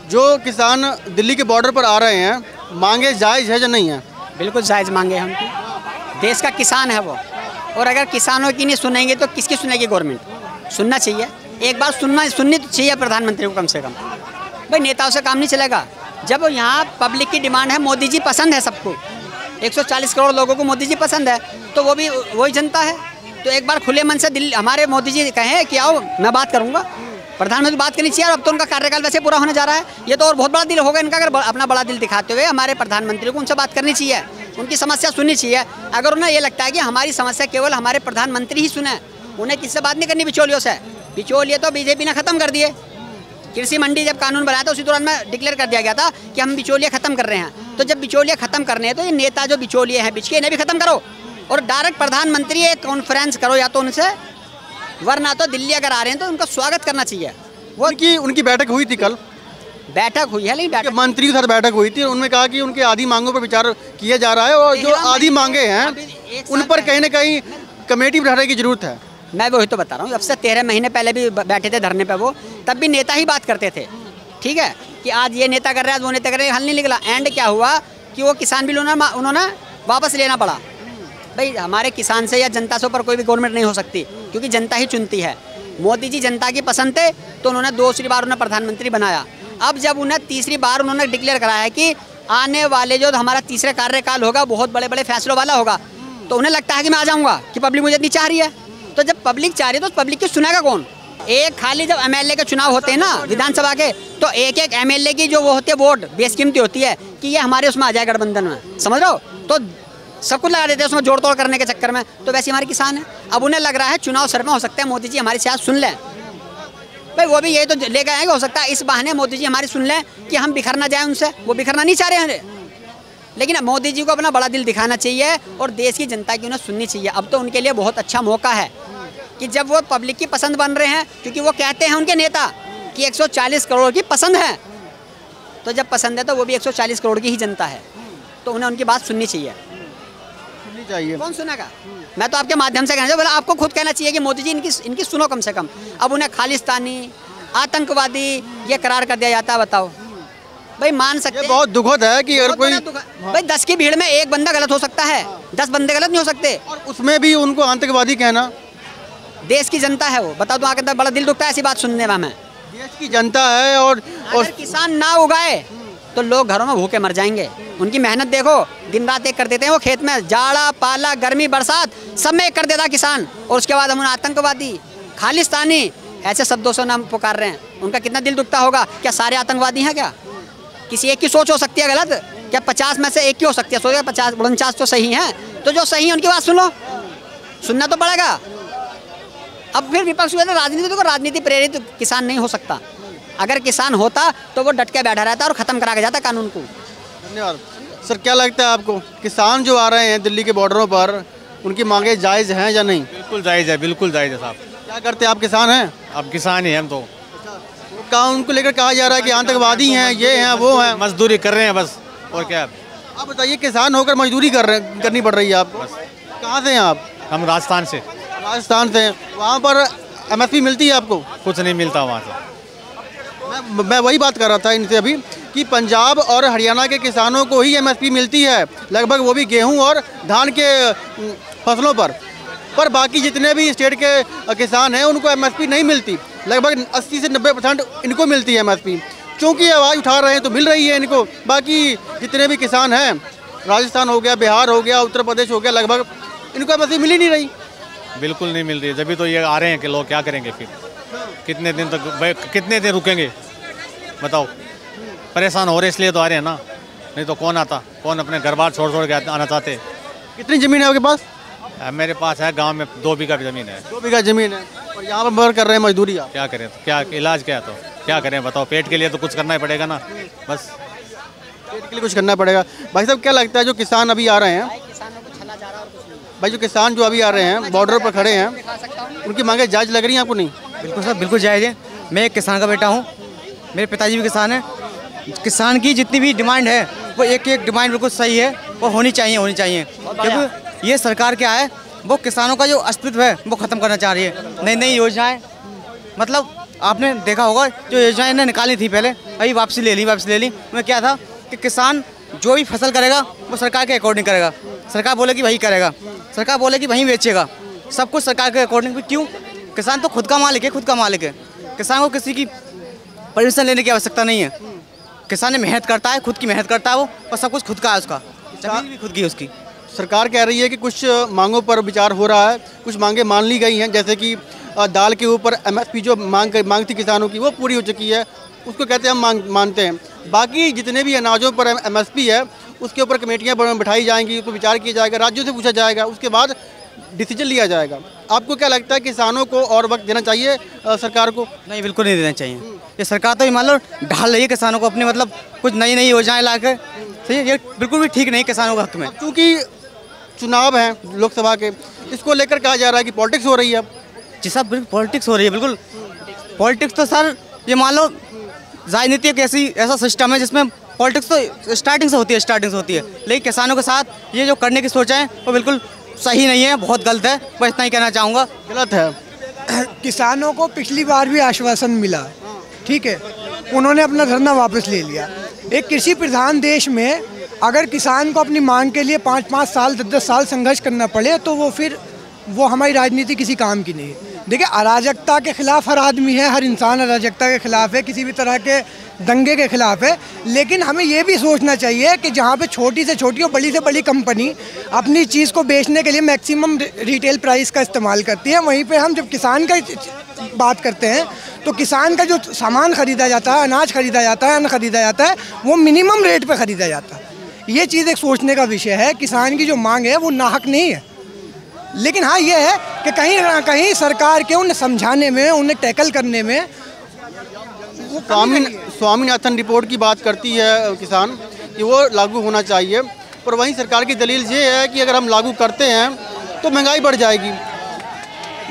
जो किसान दिल्ली के बॉर्डर पर आ रहे हैं, मांगे जायज़ है या नहीं है? बिल्कुल जायज़ मांगे हम। देश का किसान है वो, और अगर किसानों की नहीं सुनेंगे तो किसकी सुनेगी गवर्नमेंट? सुनना चाहिए, एक बार सुननी तो चाहिए प्रधानमंत्री को कम से कम। भाई नेताओं से काम नहीं चलेगा। जब यहाँ पब्लिक की डिमांड है, मोदी जी पसंद है सबको, 140 करोड़ लोगों को मोदी जी पसंद है, तो वो भी वही जनता है। तो एक बार खुले मन से दिल्ली हमारे मोदी जी कहें कि आओ मैं बात करूँगा, प्रधानमंत्री बात करनी चाहिए। और अब तो उनका कार्यकाल वैसे पूरा होने जा रहा है, ये तो और बहुत बड़ा दिल होगा इनका। अगर अपना बड़ा दिल दिखाते हुए हमारे प्रधानमंत्री को उनसे बात करनी चाहिए, उनकी समस्या सुननी चाहिए। अगर उन्हें ये लगता है कि हमारी समस्या केवल हमारे प्रधानमंत्री ही सुने, उन्हें किससे बात नहीं करनी बिचौलियों से। बिचौलिए तो बीजेपी ने ख़त्म कर दिए। कृषि मंडी जब कानून बनाया था उसी दौरान में डिक्लेयर कर दिया गया था कि हम बिचौलिए ख़त्म कर रहे हैं। तो जब बिचौलिए ख़त्म करने हैं तो ये नेता जो बिचौलिए हैं बिचके, इन्हें भी ख़त्म करो और डायरेक्ट प्रधानमंत्री एक कॉन्फ्रेंस करो या तो उनसे, वरना तो दिल्ली अगर आ रहे हैं तो उनका स्वागत करना चाहिए। वो उनकी बैठक हुई थी कल, बैठक हुई है, लेकिन बैठक मंत्री के साथ बैठक हुई थी। उन्होंने कहा कि उनकी आधी मांगों पर विचार किया जा रहा है और जो आधी मांगे हैं उन पर कहीं ना कहीं कमेटी बिठाने की जरूरत है। मैं वही तो बता रहा हूँ, अब से 13 महीने पहले भी बैठे थे धरने पे वो, तब भी नेता ही बात करते थे, ठीक है, कि आज ये नेता कर रहा है, आज वो नेता कर रहा है, हल नहीं निकला। एंड क्या हुआ कि वो किसान बिल उन्होंने वापस लेना पड़ा। भाई हमारे किसान से या जनता से ऊपर कोई भी गवर्नमेंट नहीं हो सकती, क्योंकि जनता ही चुनती है। मोदी जी जनता की पसंद थे तो उन्होंने दूसरी बार उन्हें प्रधानमंत्री बनाया। अब जब उन्हें तीसरी बार उन्होंने डिक्लेयर कराया है कि आने वाले जो हमारा तीसरा कार्यकाल होगा बहुत बड़े बड़े फैसलों वाला होगा, तो उन्हें लगता है कि मैं आ जाऊँगा, कि पब्लिक मुझे इतनी चाह रही है। तो जब पब्लिक चाह रही है तो पब्लिक की सुनेगा कौन? एक खाली जब एमएलए के चुनाव होते हैं ना विधानसभा के, तो एक एक एमएलए की जो वो होती है वोट बेशकीमती होती है कि ये हमारे उसमें आ जाए गठबंधन में, समझ रहे हो? तो सब कुछ लगा देते हैं उसमें जोड़ तोड़ करने के चक्कर में। तो वैसे हमारे किसान है, अब उन्हें लग रहा है चुनाव सर में हो सकता है मोदी जी हमारी शायद सुन लें। भाई वो भी यही तो लेकर आएंगे, हो सकता है इस बहाने मोदी जी हमारी सुन लें कि हम बिखर ना जाए उनसे। वो बिखरना नहीं चाह रहे हैं, लेकिन मोदी जी को अपना बड़ा दिल दिखाना चाहिए और देश की जनता की उन्हें सुननी चाहिए। अब तो उनके लिए बहुत अच्छा मौका है कि जब वो पब्लिक की पसंद बन रहे हैं, क्योंकि वो कहते हैं उनके नेता कि 140 करोड़ की पसंद है, तो जब पसंद है तो वो भी 140 करोड़ की ही जनता है, तो उन्हें उनकी बात सुननी चाहिए। कौन सुनेगा? मैं तो आपके माध्यम से कहना चाहिए, बोला आपको खुद कहना चाहिए कि मोदी जी इनकी सुनो कम से कम। अब उन्हें खालिस्तानी आतंकवादी ये करार कर दिया जाता है, बताओ भाई मान सकते? बहुत दुखद है कि अगर कोई भाई 10 की भीड़ में एक बंदा गलत हो सकता है, 10 बंदे गलत नहीं हो सकते, और उसमें भी उनको आतंकवादी कहना। देश की जनता है वो, बताओ तो आके बड़ा दिल दुखता है ऐसी बात सुनने में। हमें देश की जनता है और किसान ना उगाए तो लोग घरों में भूखे मर जाएंगे। उनकी मेहनत देखो, दिन रात एक कर देते हैं वो खेत में, जाड़ा पाला गर्मी बरसात सब में एक कर देता किसान, और उसके बाद हम उन्हें आतंकवादी खालिस्तानी ऐसे शब्दों से नाम पुकार रहे हैं। उनका कितना दिल दुखता होगा। क्या सारे आतंकवादी हैं? क्या किसी एक की सोच हो सकती है गलत? क्या 50 में से एक की हो सकती है सोच? 50-49 तो सही हैं, तो जो सही है उनकी बात सुनो, सुनना तो पड़ेगा। अब फिर विपक्ष हुआ, राजनीति को राजनीति प्रेरित किसान नहीं हो सकता। अगर किसान होता तो वो डट के बैठा रहता और ख़त्म करा के जाता कानून को। धन्यवाद सर। क्या लगता है आपको, किसान जो आ रहे हैं दिल्ली के बॉर्डरों पर, उनकी मांगे जायज़ हैं या नहीं? बिल्कुल जायज़ है, बिल्कुल जायज़ है साहब। क्या करते हैं आप? किसान हैं? अब किसान ही हम तो। क्या उनको लेकर कहा जा रहा है कि आतंकवादी हैं, ये हैं वो हैं? मजदूरी कर रहे हैं बस, और क्या। आप बताइए, किसान होकर मजदूरी करनी पड़ रही है आपको। कहाँ से हैं आप? हम राजस्थान से। राजस्थान से। वहाँ पर MSP मिलती है आपको? कुछ नहीं मिलता वहाँ से। मैं वही बात कर रहा था इनसे अभी कि पंजाब और हरियाणा के किसानों को ही MSP मिलती है लगभग, वो भी गेहूं और धान के फसलों पर बाकी जितने भी स्टेट के किसान हैं उनको MSP नहीं मिलती। लगभग 80 से 90% इनको मिलती है MSP। क्योंकि आवाज़ उठा रहे हैं तो मिल रही है इनको। बाकी जितने भी किसान हैं, राजस्थान हो गया, बिहार हो गया, उत्तर प्रदेश हो गया, लगभग इनको MSP मिल ही नहीं रही। बिल्कुल नहीं मिल रही है, जब भी तो ये आ रहे हैं कि लोग क्या करेंगे फिर? कितने दिन तक, कितने दिन रुकेंगे बताओ? परेशान हो रहे इसलिए तो आ रहे हैं ना, नहीं तो कौन आता? कौन अपने घर बार छोड़ के आना चाहते? कितनी ज़मीन है आपके पास? मेरे पास है गांव में 2 बीघा ज़मीन है। 2 बीघा ज़मीन है और यहाँ पर कर रहे हैं मजदूरी। आप क्या करें? तो क्या इलाज क्या है? तो क्या करें बताओ? पेट के लिए तो कुछ करना ही पड़ेगा ना, बस पेट के लिए कुछ करना पड़ेगा। भाई साहब क्या लगता है जो किसान अभी आ रहे हैं, भाई जो किसान जो अभी आ रहे हैं बॉर्डर पर खड़े हैं, उनकी मांगे जायज़ लग रही हैं आपको? नहीं बिल्कुल सर, बिल्कुल जायज़ है। मैं एक किसान का बेटा हूँ, मेरे पिताजी भी किसान हैं। किसान की जितनी भी डिमांड है वो एक डिमांड बिल्कुल सही है और होनी चाहिए क्योंकि ये सरकार क्या है, वो किसानों का जो अस्तित्व है वो ख़त्म करना चाह रही है। नई नई योजनाएं, मतलब आपने देखा होगा जो योजनाएं इन्हें निकाली थी पहले, अभी वापसी ले ली। उनमें क्या था कि किसान जो भी फसल करेगा वो सरकार के अकॉर्डिंग करेगा, सरकार बोलेगी वही करेगा, सरकार बोलेगी वही बेचेगा, सब कुछ सरकार के अकॉर्डिंग। क्यों? किसान तो खुद का मालिक है, किसान को किसी की परमिशन लेने की आवश्यकता नहीं है। किसान ने मेहनत करता है, खुद की मेहनत करता है वो, और सब कुछ खुद का है उसका, जमीन भी खुद की है उसकी। सरकार कह रही है कि कुछ मांगों पर विचार हो रहा है, कुछ मांगे मान ली गई हैं, जैसे कि दाल के ऊपर MSP जो मांग थी किसानों की वो पूरी हो चुकी है, उसको कहते हैं हम मानते हैं। बाकी जितने भी अनाजों पर MSP है उसके ऊपर कमेटियाँ बिठाई जाएंगी, उस पर विचार किया जाएगा, राज्यों से पूछा जाएगा, उसके बाद डिसीजन लिया जाएगा। आपको क्या लगता है किसानों को और वक्त देना चाहिए सरकार को? नहीं, बिल्कुल नहीं देना चाहिए। ये सरकार तो मान लो ढाल रही है किसानों को अपने, मतलब कुछ नई योजनाएं लाकर, सही है, ये बिल्कुल भी ठीक नहीं किसानों के हक में। क्योंकि चुनाव हैं लोकसभा के, इसको लेकर कहा जा रहा है कि पॉलिटिक्स हो रही है। अब जी साहब, बिल्कुल पॉलिटिक्स हो रही है, बिल्कुल पॉलिटिक्स। तो सर ये मान लो राजनीति एक ऐसा सिस्टम है जिसमें पॉलिटिक्स तो स्टार्टिंग से होती है, लेकिन किसानों के साथ ये जो करने की सोच है वो बिल्कुल सही नहीं है, बहुत गलत है, बस इतना ही कहना चाहूँगा। गलत है। किसानों को पिछली बार भी आश्वासन मिला, ठीक है, उन्होंने अपना धरना वापस ले लिया। एक कृषि प्रधान देश में अगर किसान को अपनी मांग के लिए 5-5 साल 10-10 साल संघर्ष करना पड़े तो वो हमारी राजनीति किसी काम की नहीं है। देखिए, अराजकता के खिलाफ हर आदमी है, हर इंसान अराजकता के खिलाफ है, किसी भी तरह के दंगे के खिलाफ है, लेकिन हमें ये भी सोचना चाहिए कि जहाँ पे छोटी से छोटी और बड़ी से बड़ी कंपनी अपनी चीज़ को बेचने के लिए मैक्सिमम रिटेल प्राइस का इस्तेमाल करती है, वहीं पे हम जब किसान का बात करते हैं तो किसान का जो सामान ख़रीदा जाता है, अनाज ख़रीदा जाता है, अन्न ख़रीदा जाता है, वो मिनिमम रेट पर ख़रीदा जाता है। ये चीज़ एक सोचने का विषय है। किसान की जो मांग है वो नाहक नहीं है, लेकिन हाँ ये है कि कहीं ना कहीं सरकार के उन्हें समझाने में, उन्हें टैकल करने में स्वामीनाथन रिपोर्ट की बात करती है किसान कि वो लागू होना चाहिए, पर वहीं सरकार की दलील ये है कि अगर हम लागू करते हैं तो महंगाई बढ़ जाएगी।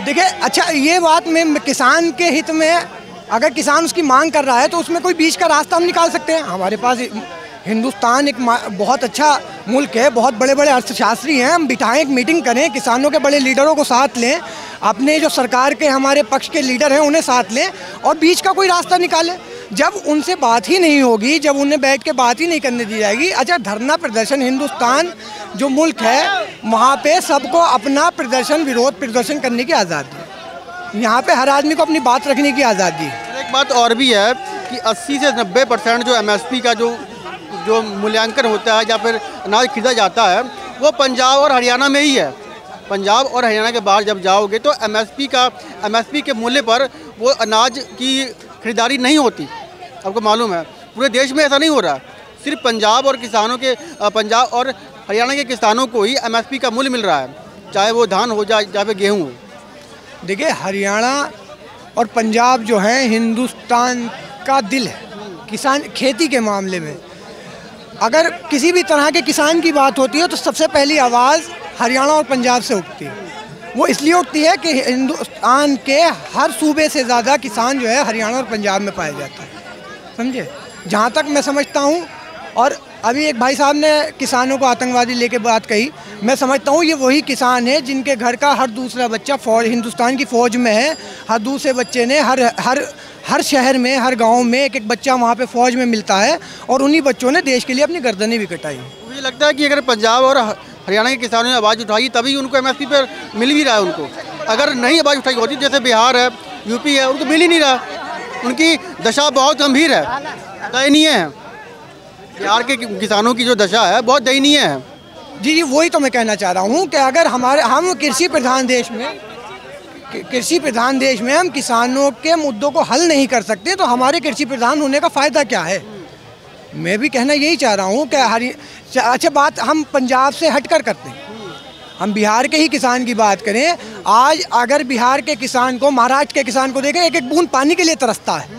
देखिए, अच्छा ये बात में किसान के हित में, अगर किसान उसकी मांग कर रहा है तो उसमें कोई बीच का रास्ता हम निकाल सकते हैं। हमारे पास हिंदुस्तान एक बहुत अच्छा मुल्क है, बहुत बड़े बड़े अर्थशास्त्री हैं, हम बिठाएं, एक मीटिंग करें, किसानों के बड़े लीडरों को साथ लें, अपने जो सरकार के हमारे पक्ष के लीडर हैं उन्हें साथ लें और बीच का कोई रास्ता निकालें। जब उनसे बात ही नहीं होगी, जब उन्हें बैठ के बात ही नहीं करने दी जाएगी, अच्छा धरना प्रदर्शन, हिंदुस्तान जो मुल्क है वहाँ पे सबको अपना प्रदर्शन, विरोध प्रदर्शन करने की आज़ादी है, यहाँ पे हर आदमी को अपनी बात रखने की आज़ादी है। एक बात और भी है कि 80 से 90% जो MSP का जो मूल्यांकन होता है या फिर अनाज खरीदा जाता है वो पंजाब और हरियाणा में ही है। पंजाब और हरियाणा के बाहर जब जाओगे तो MSP के मूल्य पर वो अनाज की खरीदारी नहीं होती। आपको मालूम है पूरे देश में ऐसा नहीं हो रहा, सिर्फ पंजाब और हरियाणा के किसानों को ही MSP का मूल्य मिल रहा है, चाहे वो धान हो जाए या फिर गेहूँ हो। देखिए, हरियाणा और पंजाब जो है हिंदुस्तान का दिल है किसान खेती के मामले में। अगर किसी भी तरह के किसान की बात होती है तो सबसे पहली आवाज़ हरियाणा और पंजाब से उठती है। वो इसलिए उठती है कि हिंदुस्तान के हर सूबे से ज़्यादा किसान जो है हरियाणा और पंजाब में पाया जाता है, समझे, जहाँ तक मैं समझता हूँ। और अभी एक भाई साहब ने किसानों को आतंकवादी लेके बात कही, मैं समझता हूँ ये वही किसान है जिनके घर का हर दूसरा बच्चा हिंदुस्तान की फ़ौज में है, हर दूसरे बच्चे ने हर शहर में, हर गांव में एक लगता वहाँ पे फ़ौज में मिलता है और उन्हीं बच्चों ने देश के लिए अपनी गर्दनें भी कटाई। मुझे लगता है कि अगर पंजाब और हरियाणा के किसानों ने आवाज़ उठाई तभी उनको MSP पर मिल भी रहा है। उनको अगर नहीं आवाज़ उठाई होती, जैसे बिहार है, यूपी है, उनको मिल ही नहीं रहा। उनकी दशा बहुत गंभीर है, दयनीय है। बिहार के किसानों की जो दशा है बहुत दयनीय है। जी, वही तो मैं कहना चाह रहा हूँ कि अगर हम कृषि प्रधान देश में हम किसानों के मुद्दों को हल नहीं कर सकते तो हमारे कृषि प्रधान होने का फ़ायदा क्या है। मैं भी कहना यही चाह रहा हूँ कि अच्छा बात हम पंजाब से हटकर करते हैं, हम बिहार के ही किसान की बात करें। आज अगर बिहार के किसान को, महाराष्ट्र के किसान को देखें, एक एक बूंद पानी के लिए तरसता है।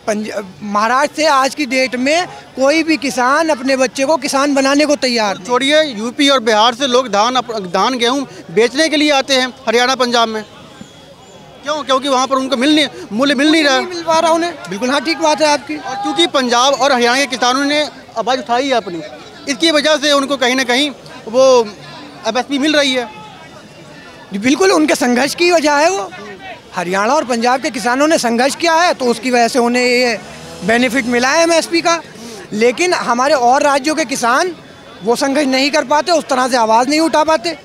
महाराष्ट्र से आज की डेट में कोई भी किसान अपने बच्चे को किसान बनाने को तैयार नहीं। छोड़िए, यूपी और बिहार से लोग धान गेहूँ बेचने के लिए आते हैं हरियाणा पंजाब में। क्यों? क्योंकि वहाँ पर उनको मूल्य मिल नहीं रहा, मिल पा रहा उन्हें। बिल्कुल, हाँ, ठीक बात है आपकी। और क्योंकि पंजाब और हरियाणा के किसानों ने आवाज़ उठाई है अपनी, इसकी वजह से उनको कहीं ना कहीं वो MSP मिल रही है। बिल्कुल, उनके संघर्ष की वजह है वो। हरियाणा और पंजाब के किसानों ने संघर्ष किया है तो उसकी वजह से उन्हें ये बेनिफिट मिला है एमएसपी का। लेकिन हमारे और राज्यों के किसान वो संघर्ष नहीं कर पाते, उस तरह से आवाज़ नहीं उठा पाते।